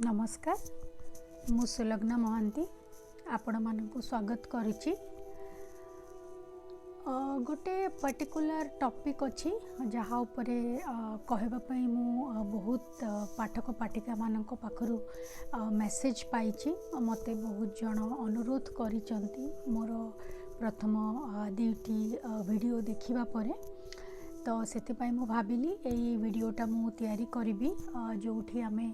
नमस्कार मु सुलग्ना महांती आपण मानकु स्वागत करुच्ची। गोटे पर्टिकुलर टॉपिक अच्छी जहाँ उपरे कहवाई मु बहुत पाठक पाठिका मानक पाखरु मेसेज पाइछि। मते बहुत जन अनुरोध करिसंती मोर प्रथम दुईटी वीडियो देखिबा परे, तो सेतिपाई मु भाबिली एई वीडियोटा मु तैयारी करिबी जोठी आमे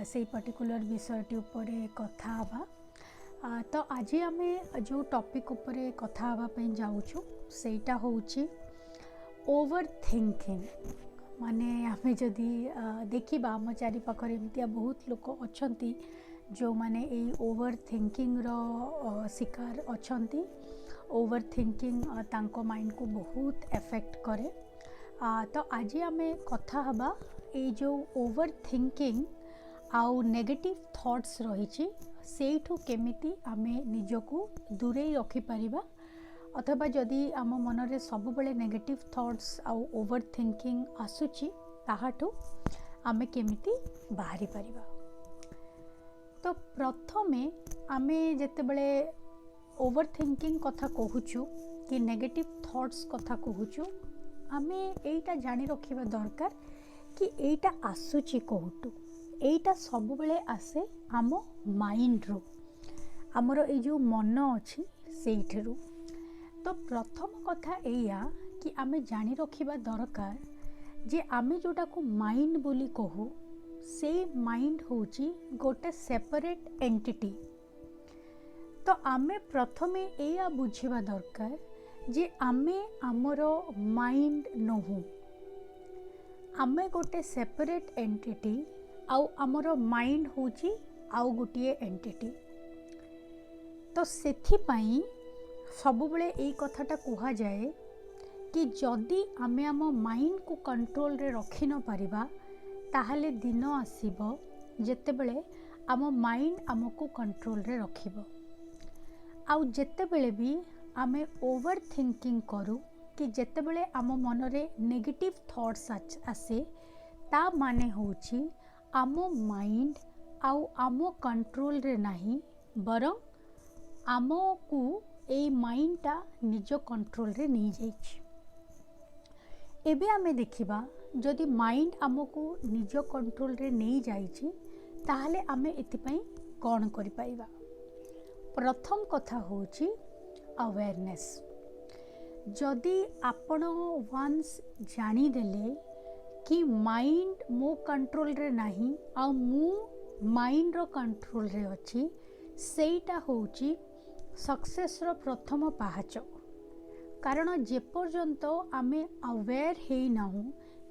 से पर्टिकुलर विषयटी उपरे कथा हवा। तो आज आमे जो टॉपिक उपरे कथा हवा पई जाउछु सेटा होउची ओवर थिंकिंग। माने आमे जदि देखिबा आम चारि पाखरे एमतिया बहुत लोक अछंती जो माने एई ओवर थिंकिंग रो शिकार अछंती। ओवर थिंकिंग तांको माइंड को बहुत एफेक्ट करे। तो आज आमे कथा हबा ए जो ओवर थिंकिंग आउ नेगेटिव थॉट्स रही सेठू केमिति आमे निजको दूरे रखि परिबा, अथवा जदि आम मनरे सब बेले नेगेटिव थॉट्स आउ ओवर थिंकिंग आसुची ताहाठू आमे केमिति बाहरी परिबा। तो प्रथमे आमे जेते बेले ओवर थिंकिंग कथा कहूचु कि नेगेटिव थॉट्स कथा कहूचु, आमे एटा जानी रखिबा दरकार कि एटा आसुची कोहुटू। एटा सब बेले आसे आम माइंड रो, आमर ए जो मन अच्छी सेठरू। तो प्रथम कथा एया कि आमे जानी रखिबा दरकार जे आमे जोटा को माइंड बोली कहू से माइंड होची गोटे सेपरेट एंटिटी। तो आमे प्रथमे एया बुझिबा दरकार जे आमे आमर माइंड नहू, आमे गोटे सेपरेट एंटिटी आउ आमर माइंड होची आउ गोटे एंटिटी। तो सेथि पई सब बेले एई कथाटा कहा जाए कि जदि आमे आम माइंड को कंट्रोल रे रखि न परिबा ताहले दिन आसीबो जेते बेले आम माइंड आमको कंट्रोल रे रखिबो। आउ जेते बेले भी आमे ओवर थिंकिंग करू कि जेते बेले आम मनरे नेगेटिव थॉट्स आसे ता माने होची आम माइंड आउ आम कंट्रोल रे नाही, बरं आमको ए माइंडटा निज कंट्रोल रे नहीं जाइछि। एबे आमे देखिबा जदि माइंड आमको निज कंट्रोल रे नहीं जाइछि ताहले आमे एतिपई कोन करि पाइबा। प्रथम कथा होची अवेयरनेस। जदि आपण वन्स जानी देले कि माइंड मो कंट्रोल रे नाही आ मु माइंड रो कंट्रोल रे अछि, सेटा होची सक्सेस रो प्रथम पाहाच। कारण जे पर्यंत आमे अवेयर हेई नाहु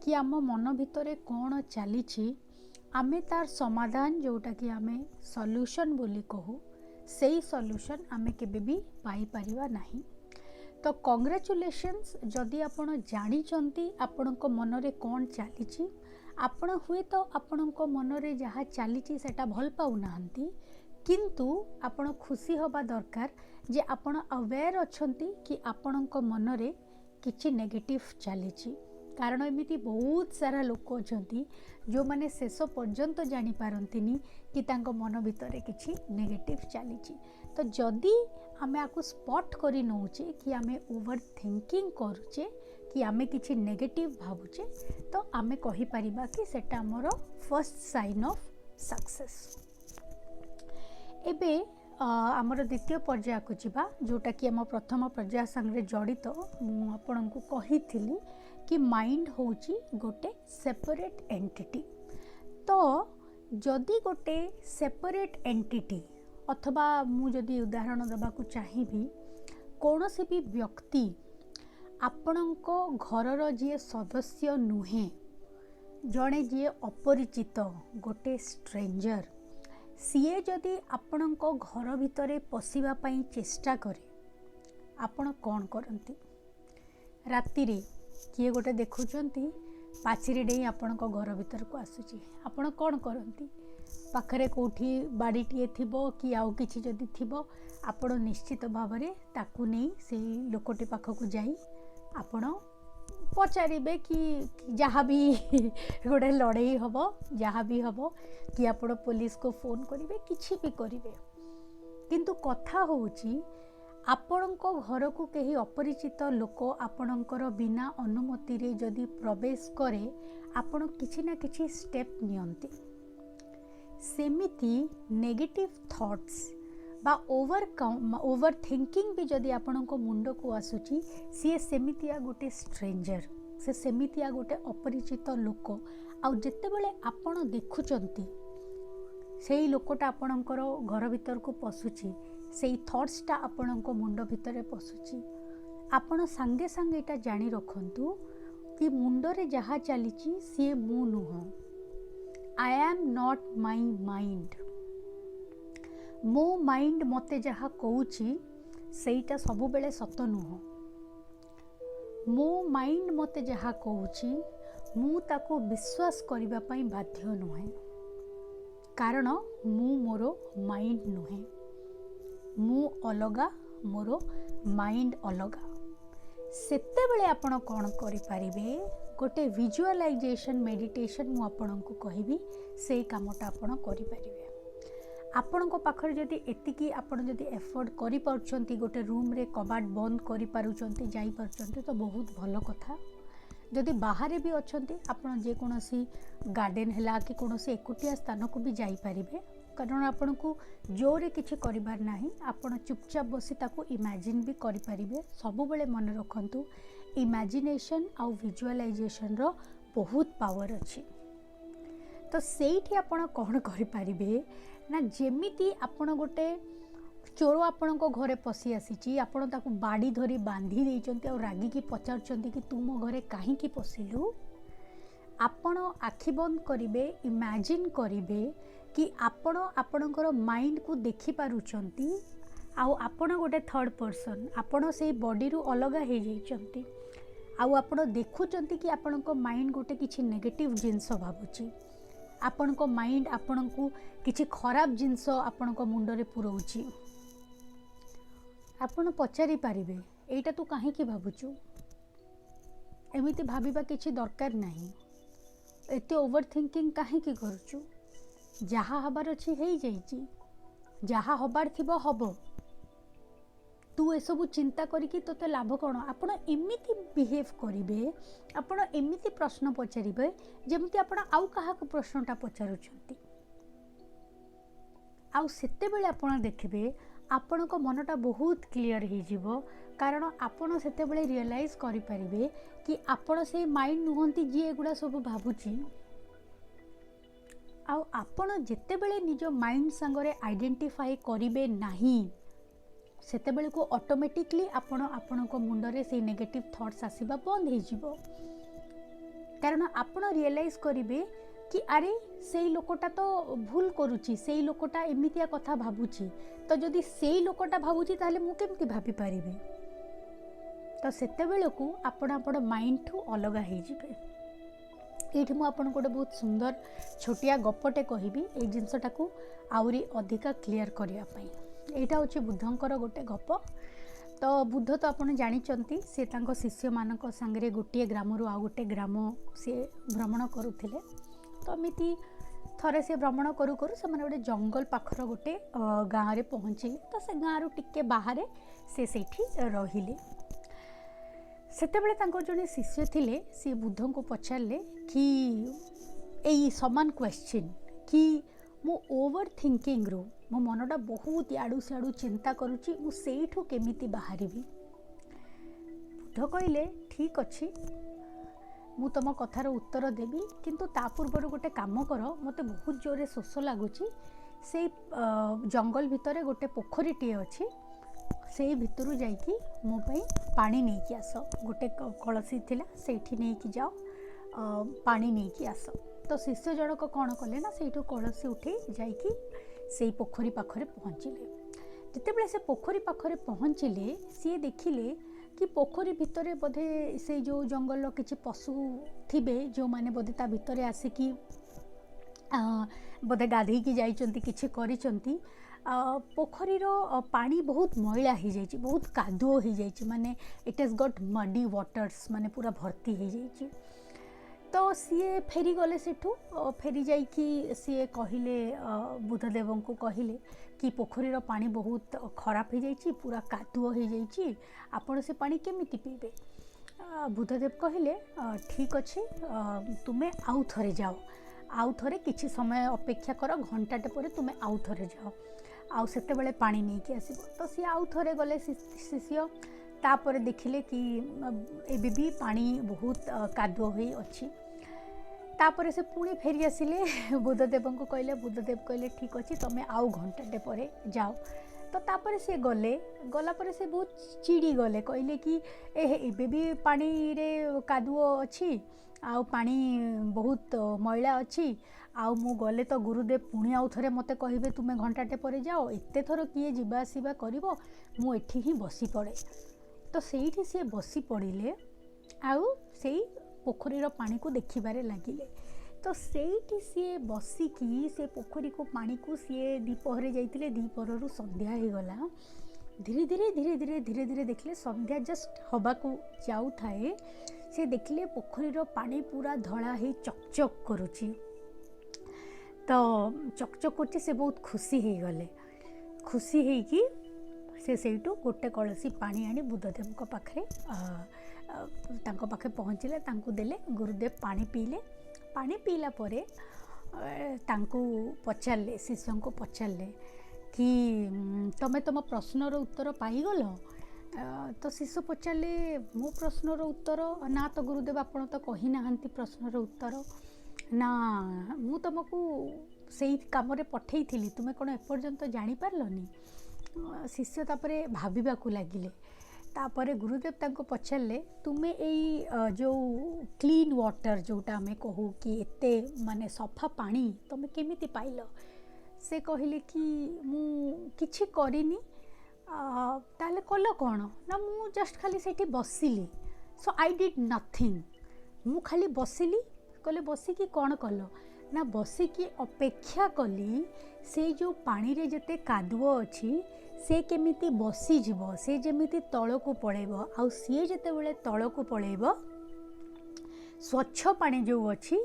कि आम मन भितरे कोन चलीछि, आमे तार समाधान जोटा कि आमे सॉल्यूशन बोली कहू सेई सॉल्यूशन आमे केबे भी पाई परिबा नाही। तो कांग्रेचुलेशंस जदि आपण जानी चंती आपणक मनरे कोन चलीछि। आपण हुए तो आपणक मनरे जहा चलीछि सेटा भल पाउ नाहंती, किंतु आपण खुशी होबा दरकार जे आपण अवेयर अछंती कि आपणक मनरे किछि नेगेटिव चलीछि। कारण एमिति बहुत सारा लोक अछंती जो माने शेष पर्यंत जानी पारंतिनी कि तांको मन भितरे किछि नेगेटिव चलीछि। तो जदि आमे आकु स्पॉट करि नउचे कि आमे ओवर थिंकिंग करूचे कि आमे किछि नेगेटिव भाबुचे, तो आमे कहि परिबा कि सेटा हमर फर्स्ट साइन ऑफ सक्सेस। एबे आमर द्वितीय पर्याय को जिबा जोटा कि आम प्रथम पर्याय संगे जड़ित। मु आपनकु कहिथिली कि माइंड होची गोटे सेपरेट एंटिटी। तो जदि गोटे सेपरेट एंटिटी अथवा मु जदि उदाहरण देबाकू चाहिबी, कौनसी भी व्यक्ति आपणको घरर जे सदस्य नुहे, जड़े जे अपरिचित गोटे स्ट्रेंजर, सीए जदि आपणको घर भितरे पशिबा पई चेष्टा करे, आपण कौन करंती? राति रे किए गोटे देखुचंती पाचिरी डेई आपणको घर भीतर को आसुची, आपण कौन करंती? पाखरे कोठी बाड़ीटीए थिबो कि आउ किछि जदि थिबो, आपण निश्चित भाव में ताकू नहीं से लोकटी पाखक जाई आपण पचारे कि जहाँ भी गोटे लड़ाई हम जहाँ भी हम कि आप पुलिस को फोन करेंगे किसी भी करेंगे किंतु कथा होची आपण घर को कहीं अपरिचित लोक आपणकर बिना अनुमति रे जदि प्रवेश करे आपण किसी ना किसी स्टेप नियंती सेमिति नेगेटिव थॉट्स बा ओवर थिंकिंग भी जदि आपण मुंड को आसुची सी सेमितिया गोटे स्ट्रेंजर से सेमितिया गोटे अपरिचित लोक आउ जेते बेले आपण देखुचंती सेई लोकटा आपणकर घर भीतर को पशुची सेई थॉट्सटा आपणक मुंड भितर पशुची आपण सांगे सांगे एटा जानी रखंतु कि मुंडरे जहा चलीची सी मु नुह I am not my mind मो माइंड मते जहा कहूची सेईटा सब बेले सत नुह मो माइंड मते जहा कहूची मु ताको विश्वास करिबा पई बाध्य नुहे कारण मु मोरो माइंड नुहे मु अलगा मोरो माइंड अलगा सेते बेले आपण कोन करि पारिबे गोटे विजुअलाइजेशन मेडिटेशन मु आपण को कहिबी से कामटा आपण करि पारिबे आपण को पाखर जदि एतिकी आपण जदि एफर्ट करि पाउछंती गोटे रूम रे कबाट बंद करि पारुछंती जाई पारुछंती तो बहुत भलो कथा जदि बाहर भी अच्छे आपण जे कोनोसी गार्डन हैला कि कोनोसी एकुटिया स्थान को भी जाई पारिबे कारण आपण को जोरे किछि करिबार नाही आपण चुपचाप बसी ताको इमेजिन भी करि पारिबे सब बेले मन रखंतु इमेजिनेशन आउ विजुअलाइजेशन रो बहुत पावर अछि तो सेठी आपण कोन करि पारिबे ना जेमिति आपण गोटे चोर आपण घरे पशि आसी आपण ताकू बाड़ी धरी बांधी देइचंती और रागी की पचारचंती कि तुम घरे काहे की पशिलु आपण आखि बंद करिवे इमेजिन करिवे कि आपण आपणकर माइंड को देखि पारुचंती आउ आपण गोटे थर्ड पर्सन आपण से बॉडी रु अलगा हे जाइचंती आउ आपण देखुचंती कि आपणक माइंड गोटे किछि नेगेटिव जिंस भाबुची आपणक माइंड आपणकू किछि खराब जिंस आपणक मुंडरे पुरौची आपण पचारि पारिबे एटा तू काहे की भाबुचु एमिति भाबिबा किछि दरकार नाही एते ओवर थिंकिंग काहे की करचु जहा हबार अछि हेई जाईची जहा हबार थिबो हबो तू ए सब चिंता करिकि तोते लाभ कोन आपण एमिति बिहेव करिवे आपण एमिति प्रश्न पचारिबे जेमिति आपण आउ काहा को प्रश्नटा पचारुछंती आउ सेते बेले आपण देखिबे आपण को मनटा बहुत क्लियर हो जिवो कारण आपण सेते बेले रियलाइज करि परिबे कि आपण से माइंड नुहंती जी एगुडा सब भाबुची आउ आपण जेते बेले निज माइंड संगरे आइडेंटिफाई करिवे नाही सेते बेले को ऑटोमेटिकली आपण को मुंडरे से नेगेटिव थॉट्स आसीबा बंद हो जिवो कारण आपण रियलाइज करिवे कि अरे से लोकटा तो भूल करुची से लोकटा एमितिया कथा भाबुची तो जदि से लोकटा भाबुची ताले मु केमति भाबी पारिबे तो सेते बेलकू आपण माइंड ठू अलगा हो जिवे एठी मु आपण गोटे बहुत सुंदर छोटिया गपटे कहबी ए जिनसटा को आउरी अधिका क्लियर करिया पई एटा होची बुद्धंकर गोटे गप तो बुद्ध तो आपण जानिचंती से तांको शिष्य मानक संगे गोटे ग्राम रु आ गोटे ग्राम से भ्रमण करुथिले तो एमिति थरे से भ्रमण करू करू से माने गोटे जंगल पाखर गोटे गाँव रे पहुँचिले तो से गाँव रु टिके बाहर से सेठी रहिले सेते बेले तांको जने शिष्य थिले से बुद्ध को पचारले कि एई समान क्वेश्चन कि मु ओवर थिंकिंग रो मो मनटा बहुत याडू सियाडू चिंता करूची मु सेठू केमिति बाहरिबी बुद्ध कहले ठीक अछि मु तुम कथार उत्तर देवी किंतु ता पूर्व गोटे काम कर मते बहुत जोरे शोष लगुच से जंगल भितर गोटे पोखरीटे अच्छी से भितर जाइकी मो पाई पानी नहीं कि आस गोटे कलसी थिला सेठी नहीं कि जाओ पानी नहीं कि आस तो शिष्य जनक कौन कले ना से कलसी उठे जाइकी से पोखरी पाखरे पहुँचिले जितेबाला से पोखरी पाखरे पहुँचिले सी देखिले कि पोखरी भितर बोधे से जो जंगल किसी पशु थिबे जो माने बोधे ता भितर आसिकी बोधे गाधे की जाइचंती किछि करिचंती पोखरीर पानी बहुत मैला हो जाइए, बहुत कादुओ हो जाइए, माने it has got muddy waters, माने पूरा भर्ती हो जाइए। तो सीए फेरी गले सेठू, फेरी जाइकी सीए कहले बुद्धदेव को कहले कि पोखरीर पानी बहुत खराब हो जाइए, पूरा कादुओ हो जाइए, आपण से पानी केमिति पीबे। बुद्धदेव कहले ठीक अच्छे, तुम्हें आउ थरे जाओ, आउ थरे किछि समय अपेक्षा कर, घंटाटे पर तुम्हें आउ थरे जाओ, आउ सेते बेले पानी नहीं कि आसीबो। तो सी आउ थरे गले शिष्य, तापर देखिले कि एबे भी पानी बहुत कादुओ होई अछि। तापर से पुणी फेरी आसिले बुद्धदेव को कहले, बुद्धदेव कहले ठीक अच्छे, तुम्हें आउ घंटाटे पर जाओ। तो तापर से गले, गला पर से बहुत चिड़ी गले, कहले कि एबे भी पानी रे कादुओ अछि, आउ पानी बहुत मैला अच्छी, आउ मु गले तो गुरुदेव पुणी आउ थरे मते कहिबे तुम्हें घंटाटे पर जाओ, एते थर किए जीवा आसीबा करिवो, मु एठी ही बसी पड़े। तो सेठी से बसी पड़िले, आउ सेई पोखरीर पानी को देखिबारे लागिले। तो सेठी सी बसिकी से पोखरी को पानी को सी दीपहरे जाइतिले, दीपहरु संध्या हो गला। धीरे धीरे धीरे धीरे धीरे धीरे देखले संध्या जस्ट हवा को जाऊ थाए, से देखले पोखरीर पानी पूरा धला ही चकचक करुची। तो चकचक करची, से बहुत खुशी हो गले। खुशी है कि से सेठू गोटे कलसी पानी आनी बुद्धदेव को पाखे तांको पाखे पहुँचले, तांको देले। गुरुदेव पानी पीले। पानी पीला परे तांको पचारे, शिष्य को पचारे कि तमे तुम प्रश्नर उत्तर पाईगल। तो शिष्य पचारे मो प्रश्नर उत्तर ना, तो गुरुदेव आपण तो कही ना प्रश्नर उत्तर ना, मु तुमको से कम पठे थी, तुम्हें कौन एपर्यंत जापारलनि। शिष्य तापरे भाविबाकू लागिले। तापरे गुरुदेव तांको पचारे तुम्हें यही जो क्लीन वाटर जोटा आमे कहू कि एते माने सफा पानी तुम्हें केमिति पाइल। से कहले कि मु किछि करिनी, ताले कल कौन ना, मु जस्ट खाली सेठी बसिली, सो आई डिड नथिंग, मु खाली बसिली। कहले बसिकी कौन कल ना, बसिकी अपेक्षा कली से जो पानी रे जते कादुओ अछि से केमिति बसी जीवो, से जेमिति तळको पळेबो, आ सी जेते बेले तळको पळेबो स्वच्छ पानी जो अछि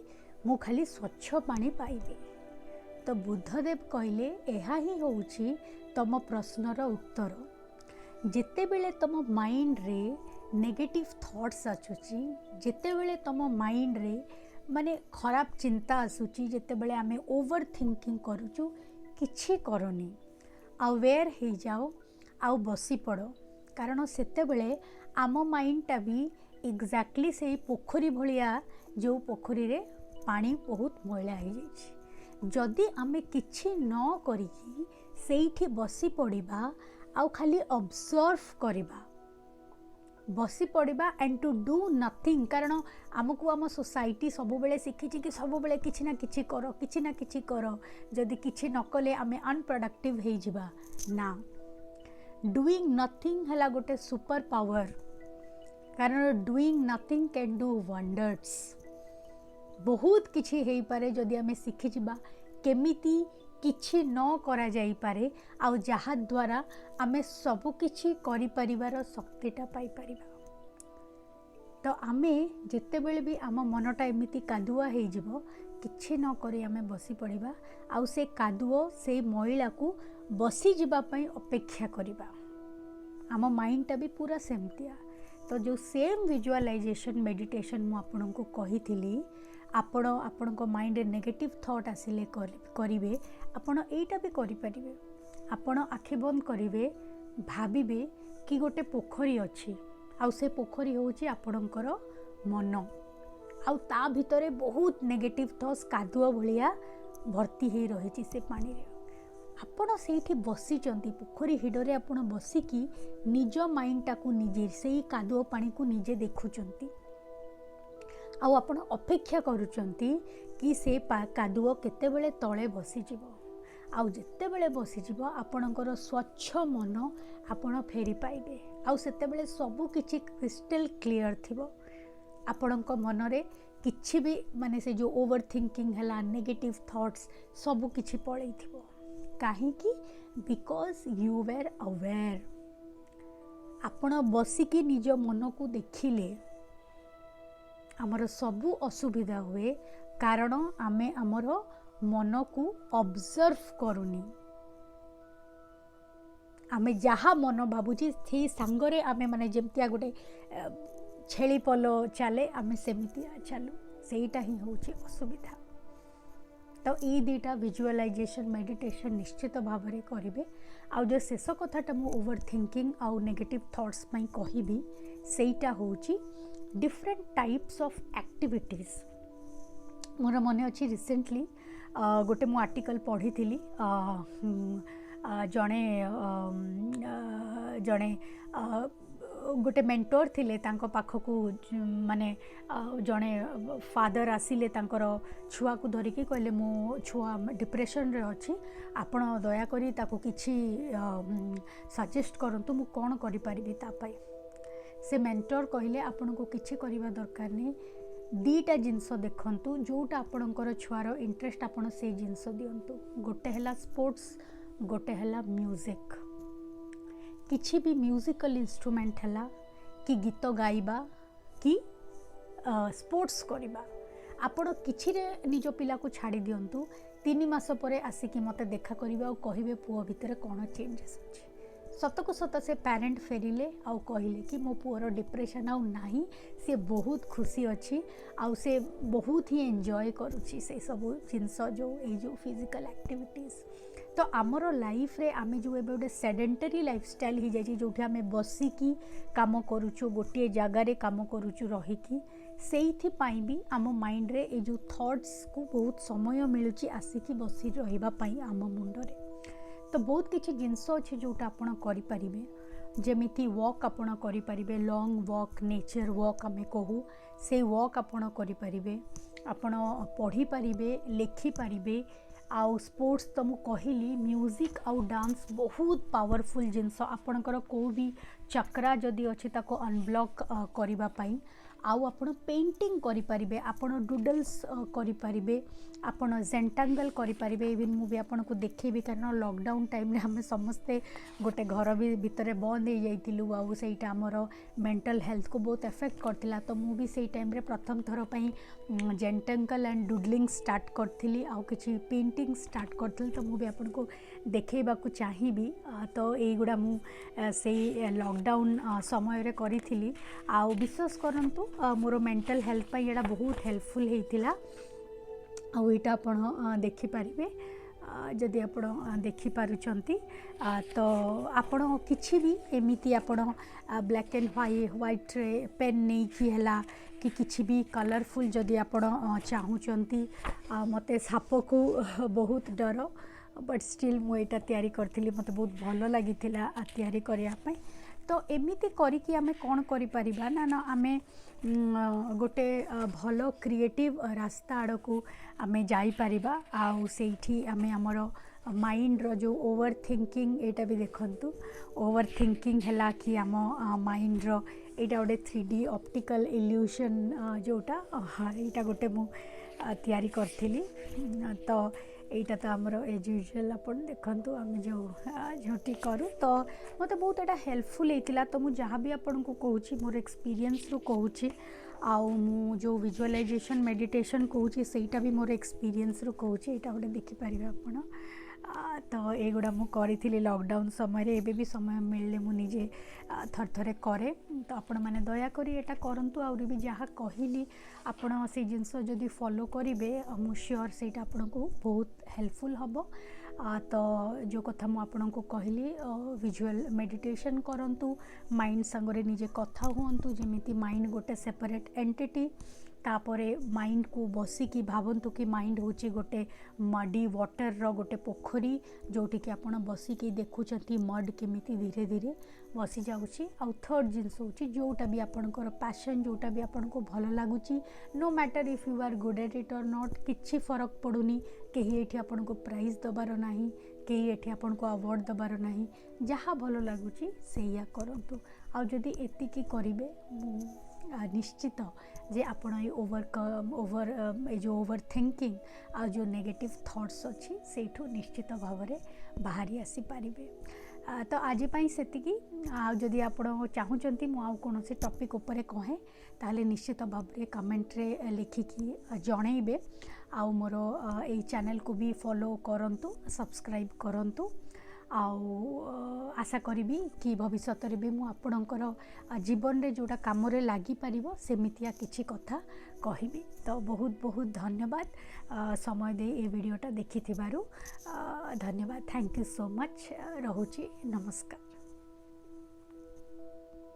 मु खाली स्वच्छ पानी पाइबे। तो बुद्धदेव कहले एहा ही होउछि तम प्रश्नर उत्तर। जेते बेले तम माइंड रे नेगेटिव थॉट्स आछुछि, जेते बेले तम माइंड रे माने खराब चिंता आसुची, जेते बेले आमे ओवर थिंकिंग करूचु, किछि करनी, अवेयर हो जाओ, आउ बसी पड़। कारण सेते बेले आम माइंडटा भी एग्जैक्टली से पोखरी भलिया, जो पोखरी रे पानी बहुत मैला हो जाइए। जदि आमे किछि न करिकी सेठी बसी पड़िबा, आउ खाली ऑब्जर्व करिबा, बसी पड़िबा एंड टू डू नथिंग। कारण आमको आम सोसाइटी सब बेले शिखी कि सब बेले किछि ना किछि कर, किछि ना किछि कर, जदि किछि न कले आमे अनप्रोडक्टिव हो जिबा ना। डूइंग नथिंग हैला गोटे सुपर पावर, कारण doing nothing can do wonders. बहुत किछि हेई पारे जदि आमे शिखि जिबा केमिति किछि न करा जाई पारे, आउ जहा द्वारा आमे सब किछि करि परिवार शक्तिटा पाई परिबा। तो आमे जेते बेले भी आम मनटा एमिति कादुआ हेई जिवो, किछि न करी आमे बसी पड़िबा, आउ से कादुओ से मैला को बसी जिबा पई अपेक्षा करिबा। आम माइंडटा भी पूरा सेमतिया। तो जो सेम विजुअलाइजेशन मेडिटेशन मु आपनको कही थिली, आपण आपणको माइंड नेगेटिव थॉट आसिले करिवे, आपण एटा भी करि परिबे। आपण आखि बंद करिवे, भाबिबे कि गोटे पोखरी अछि, आउ से पोखरी होउची आपणकर मन, आउ ता भितरे बहुत नेगेटिव थॉट्स कादुआ भलिया भर्ती हे रहिछि से पानी रे। आपण सेठी बसिचंती पोखरी हिडरे, आपण बसिकी निज माइंडटा को निजे सेही कादुआ पानी को निजे देखुचंती, आउ आपण अपेक्षा करूचंती कि से कादुओ केतेबेले तळे बसिजिवो, आउ जेतेबेले बसिजिवो आपणकर स्वच्छ मन आपण फेरी पाइबे, आउ सेतेबेले सबु किछि क्रिस्टल क्लियर थिबो। आपणक मनरे किछि भी माने से जो ओवर थिंकिंग हला, नेगेटिव थॉट्स सबु किछि पळै थिबो। कहीं बिकॉज यू वेर अवेयर आपण बसिकी निज मन को देखिले आमर सबू असुविधा हुए कारण आमे आमर मन को ऑब्जर्व करूनी आमे जहाँ मन भावुची से सांगरे आमे माने जेमतिया गोटे छेली पल चले आमे सेमितिया चालू सेटा ही होची असुविधा। तो ये दुईटा विजुअलाइजेशन मेडिटेशन निश्चित भाव में करेंगे। आउ जो शेष कथाटा मु ओवर थिंकिंग आउ नेगेटिव थॉट्स में कहबी सेटा होची डिफरेंट टाइप्स ऑफ एक्टिविटीज। मोर मन अच्छी रिसेंटली गोटे मु आर्टिकल पढ़ी थी जड़े जड़े गोटे मेंटोर थिले तांको पाखकू माने जड़े फादर आसिले तांकर छुआ को धरिकी कहले मो छुआ डिप्रेशन रे अछि आपण दया करी ताको किछि सजेस्ट करंतु मु कोन करि परिबि ता पई। से मेंटोर कहले आपण को किछि करिवा दरकार नै दीटा जिंस देखंतु जोटा आपणकर छुआर इंटरेस्ट आपण से जिंस दियंतु। गोटे हला स्पोर्ट्स गोटे हला म्यूजिक किछि भी म्यूजिकल इंस्ट्रूमेंट हला कि गीत गाइबा कि स्पोर्ट्स करिबा आपण किछि रे निज पिला को छाड़ी दियंतु 3 मास परे आसिकी मते देखा करिबा और कहिबे पुओ भितर कोन चेंजेस अछि। सत को सत से पेरेंट फेरिले आउ कहले कि मो पुअर डिप्रेशन आउ नाही से बहुत खुशी अच्छी आउ से बहुत ही एंजॉय करुच्ची से सब जिनस जो फिजिकल एक्टिविटीज। तो आमर लाइफ रे आमे जो एबे गोटे सेडेंटरी लाइफस्टाइल हो जाए जो आमे बसिकी काम करुचु गोटे जगार काम करुचु रहीकि से भी आम माइंड रे ए जो थॉट्स को बहुत समय मिलुची आसिकी बसी रहिबा पई आम मुंडरे। तो बहुत किसी जिनस अच्छे जोटा आपण करें जमीती वॉक आपण करें लॉन्ग वॉक नेचर वॉक आमे कहू से वॉक आपण करें आपण पढ़ी पारे लिखिपारे आउ स्पोर्ट्स तो मु कहली म्यूजिक आउ डांस बहुत पावरफुल जिनस आपणकर को भी चक्रा जदि अच्छे ताको अनब्लॉक करबा पई आउ आपण पेंटिंग करें आपण डुडल्स करें आपण जेंटांगल करें इवन मु भी आपन को देखेबी कारण लॉकडाउन टाइम रे हम समस्ते गोटे घर भी भितर बंद हो जाइलु आउ सेटा हमर मेंटल हेल्थ को बहुत इफेक्ट करथिला। तो मु भी सेई टाइम रे प्रथम थर पई जेंटांगल एंड डुडलिंग स्टार्ट करथिली आउ किछि पेंटिंग स्टार्ट करथिली। तो मु भी आपन को देखेबा को चाहिबी। तो एई गुडा मु सेई लॉकडाउन समय रे करिथिली आउ विश्वास करंतु मोर मेंटल हेल्थ पई एडा बहुत हेल्पफुल हेतिला। आउ एटा आपण देखिपारे जदि आपण देखिपारुचंती तो आपण किछि भी एमिति आपण ब्लैक एंड व्हाइट रे पेन नहीं कि हला कि किछि भी कलरफुल जदि आपण चाहूचंती मते साप को बहुत डर बट स्टिल मु एटा तैयारी करथिली मते बहुत भलो लागिथिला तैयारी करिया पई। तो एमिति करिकि आमे कोन करि परिबा ना आमे गोटे भलो क्रिएटिव रास्ता आड़ को आमे जाई परिबा आउ सेठी आमे हमर माइंड रो जो ओवर थिंकिंग एटा भी देखंतु ओवर थिंकिंग हला कि आम माइंड रो एटा गोटे 3D ऑप्टिकल इल्यूशन जोटा एटा गोटे मु तैयारी करथिली। तो एटा तो आमर एज यूजुअल अपन देखंतु आम जो झोटी करूँ तो मत बहुत एटा हेल्पफुल होता। तो मुझे जहाँ भी आपन को कहूँ मोर एक्सपीरियंस रू कहूँ आउ मु जो विजुअलाइजेशन मेडिटेशन कहूँ सेटा भी मोर एक्सपीरियंस रू कहूँ एटा गोटे देखिपारे आपण। तो एगुड़ा मु करी लॉकडाउन समय रे एबे भी समय मिलले मु निजे थर थरे करे। तो आपण माने दया करी एटा करंतु आउरी भी जहाँ कहली आपण से जिनस जदि फॉलो करिवे मु श्योर सेटा आपण को बहुत हेल्पफुल हबो। तो जो कथा मु आपण को कहली विजुअल मेडिटेशन करंतु माइंड संगरे निजे कथा हुंतु जेमिति माइंड गोटे सेपरेट एंटिटी तापरे माइंड को बसिकी भावंतु कि माइंड होची गोटे मडी वाटर रो गोटे पोखरी जोटी कि आपण बसिकी देखुचंती मड केमिति धीरे धीरे बसी जाउची। आउ थर्ड जिंस होची जोटा भी आपणकर पैशन जोटा भी आपण को भलो लागुची no matter if you are good at it or not किछि फरक पड़ुनी केही एठी आपण को प्राइज दबार नाही केही एठी आपण को अवार्ड दबार नाही जहाँ भलो लागुची सेया करंतु। आउ जदि एतिकी करिवे निश्चित जे आपण ये ओवर थिंकिंग आ जो नेगेटिव थॉट्स अच्छी से निश्चित भाव में बाहरी आसी पारिबे। तो आज सेतिकी जदि आपण चाहूँगी मु कौन से टॉपिक उपरे कहे ताहले निश्चित भाव में कमेंट रे लिखिकी जनइबे। आउ मोर यही चैनल को भी फॉलो करंतु सब्सक्राइब करंतु। आशा करी कि भविष्य भी मु आपणकर जीवन रे जोटा काम रे लागी पारिबो सेमितिया किछि कथा कहिबी। तो बहुत बहुत धन्यवाद समय दे ए वीडियोटा देखि थिबारु धन्यवाद। Thank you so much. रहुची नमस्कार।